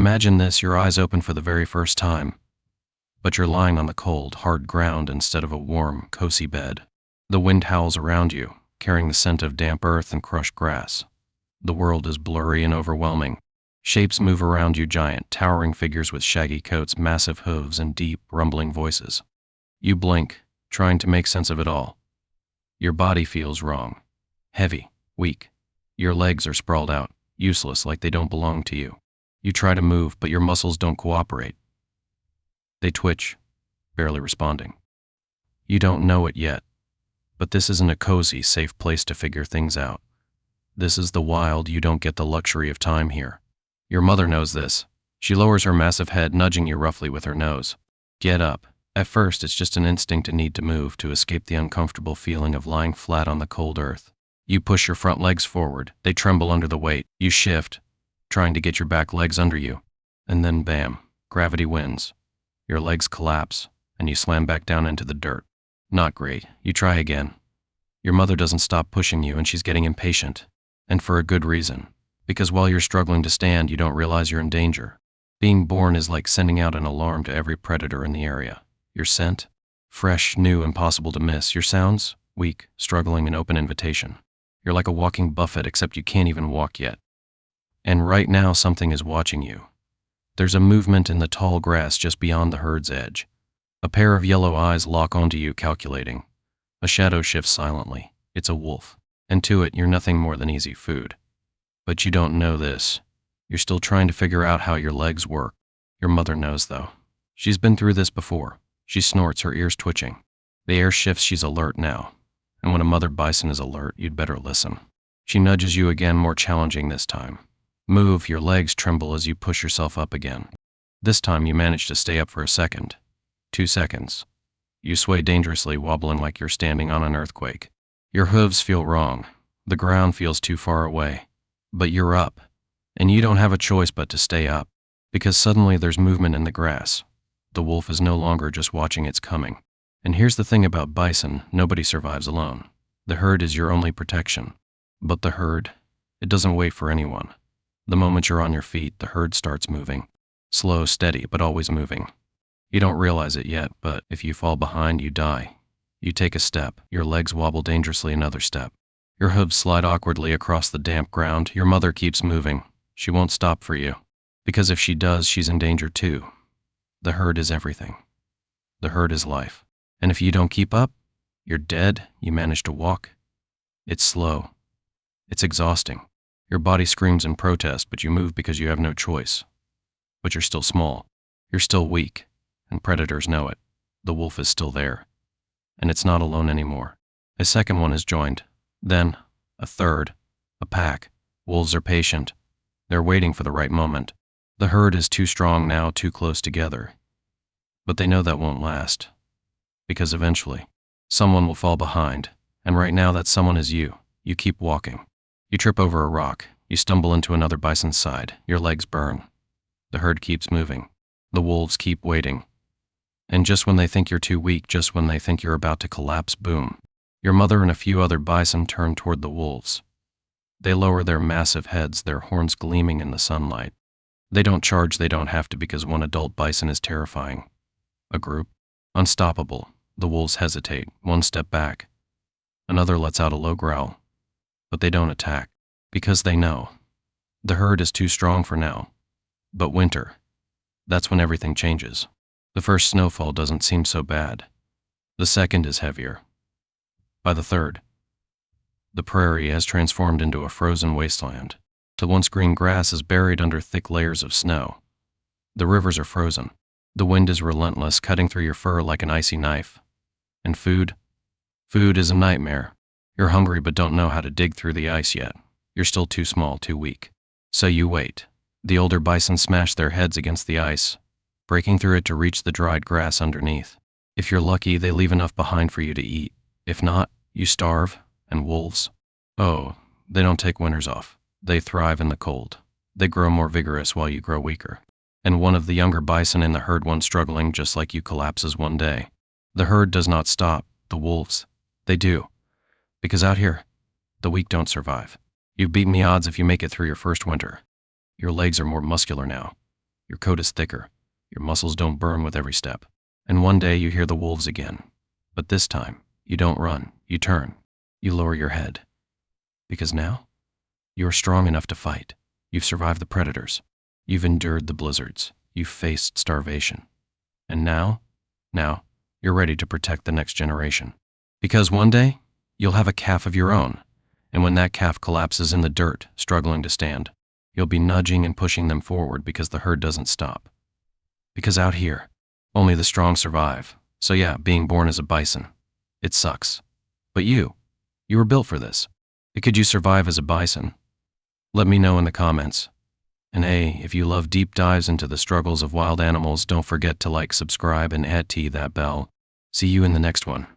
Imagine this, your eyes open for the very first time, but you're lying on the cold, hard ground instead of a warm, cozy bed. The wind howls around you, carrying the scent of damp earth and crushed grass. The world is blurry and overwhelming. Shapes move around you, giant, towering figures with shaggy coats, massive hooves, and deep, rumbling voices. You blink, trying to make sense of it all. Your body feels wrong. Heavy, weak. Your legs are sprawled out, useless, like they don't belong to you. You try to move, but your muscles don't cooperate. They twitch, barely responding. You don't know it yet, but this isn't a cozy, safe place to figure things out. This is the wild. You don't get the luxury of time here. Your mother knows this. She lowers her massive head, nudging you roughly with her nose. Get up. At first, it's just an instinct to need to move, to escape the uncomfortable feeling of lying flat on the cold earth. You push your front legs forward. They tremble under the weight. You shift, trying to get your back legs under you. And then bam, gravity wins. Your legs collapse, and you slam back down into the dirt. Not great. You try again. Your mother doesn't stop pushing you, and she's getting impatient. And for a good reason. Because while you're struggling to stand, you don't realize you're in danger. Being born is like sending out an alarm to every predator in the area. Your scent? Fresh, new, impossible to miss. Your sounds? Weak, struggling, an open invitation. You're like a walking buffet, except you can't even walk yet. And right now, something is watching you. There's a movement in the tall grass just beyond the herd's edge. A pair of yellow eyes lock onto you, calculating. A shadow shifts silently. It's a wolf. And to it, you're nothing more than easy food. But you don't know this. You're still trying to figure out how your legs work. Your mother knows, though. She's been through this before. She snorts, her ears twitching. The air shifts, she's alert now. And when a mother bison is alert, you'd better listen. She nudges you again, more challenging this time. Move. Your legs tremble as you push yourself up again. This time you manage to stay up for a second. 2 seconds. You sway dangerously, wobbling like you're standing on an earthquake. Your hooves feel wrong. The ground feels too far away. But you're up. And you don't have a choice but to stay up. Because suddenly there's movement in the grass. The wolf is no longer just watching its coming. And here's the thing about bison, nobody survives alone. The herd is your only protection. But the herd, it doesn't wait for anyone. The moment you're on your feet, the herd starts moving. Slow, steady, but always moving. You don't realize it yet, but if you fall behind, you die. You take a step, your legs wobble dangerously, another step. Your hooves slide awkwardly across the damp ground. Your mother keeps moving. She won't stop for you. Because if she does, she's in danger too. The herd is everything. The herd is life. And if you don't keep up, you're dead. You manage to walk. It's slow. It's exhausting. Your body screams in protest, but you move because you have no choice. But you're still small. You're still weak. And predators know it. The wolf is still there. And it's not alone anymore. A second one is joined. Then, a third. A pack. Wolves are patient. They're waiting for the right moment. The herd is too strong now, too close together. But they know that won't last. Because eventually, someone will fall behind. And right now that someone is you. You keep walking. You trip over a rock. You stumble into another bison's side. Your legs burn. The herd keeps moving. The wolves keep waiting. And just when they think you're too weak, just when they think you're about to collapse, boom. Your mother and a few other bison turn toward the wolves. They lower their massive heads, their horns gleaming in the sunlight. They don't charge, they don't have to, because one adult bison is terrifying. A group? Unstoppable. The wolves hesitate, one step back. Another lets out a low growl. But they don't attack, because they know. The herd is too strong for now. But winter, that's when everything changes. The first snowfall doesn't seem so bad. The second is heavier. By the third, the prairie has transformed into a frozen wasteland. The once green grass is buried under thick layers of snow. The rivers are frozen. The wind is relentless, cutting through your fur like an icy knife. And food? Food is a nightmare. You're hungry but don't know how to dig through the ice yet. You're still too small, too weak. So you wait. The older bison smash their heads against the ice, breaking through it to reach the dried grass underneath. If you're lucky, they leave enough behind for you to eat. If not, you starve. And wolves? Oh, they don't take winters off. They thrive in the cold. They grow more vigorous while you grow weaker. And one of the younger bison in the herd, one struggling just like you, collapses one day. The herd does not stop. The wolves, they do. Because out here, the weak don't survive. You've beaten the odds if you make it through your first winter. Your legs are more muscular now. Your coat is thicker. Your muscles don't burn with every step. And one day you hear the wolves again. But this time, you don't run. You turn. You lower your head. Because now, you are strong enough to fight. You've survived the predators. You've endured the blizzards. You've faced starvation. And now, you're ready to protect the next generation. Because one day, you'll have a calf of your own. And when that calf collapses in the dirt, struggling to stand, you'll be nudging and pushing them forward because the herd doesn't stop. Because out here, only the strong survive. So yeah, being born as a bison, it sucks. But you were built for this. Could you survive as a bison? Let me know in the comments. And hey, if you love deep dives into the struggles of wild animals, don't forget to like, subscribe, and add to that bell. See you in the next one.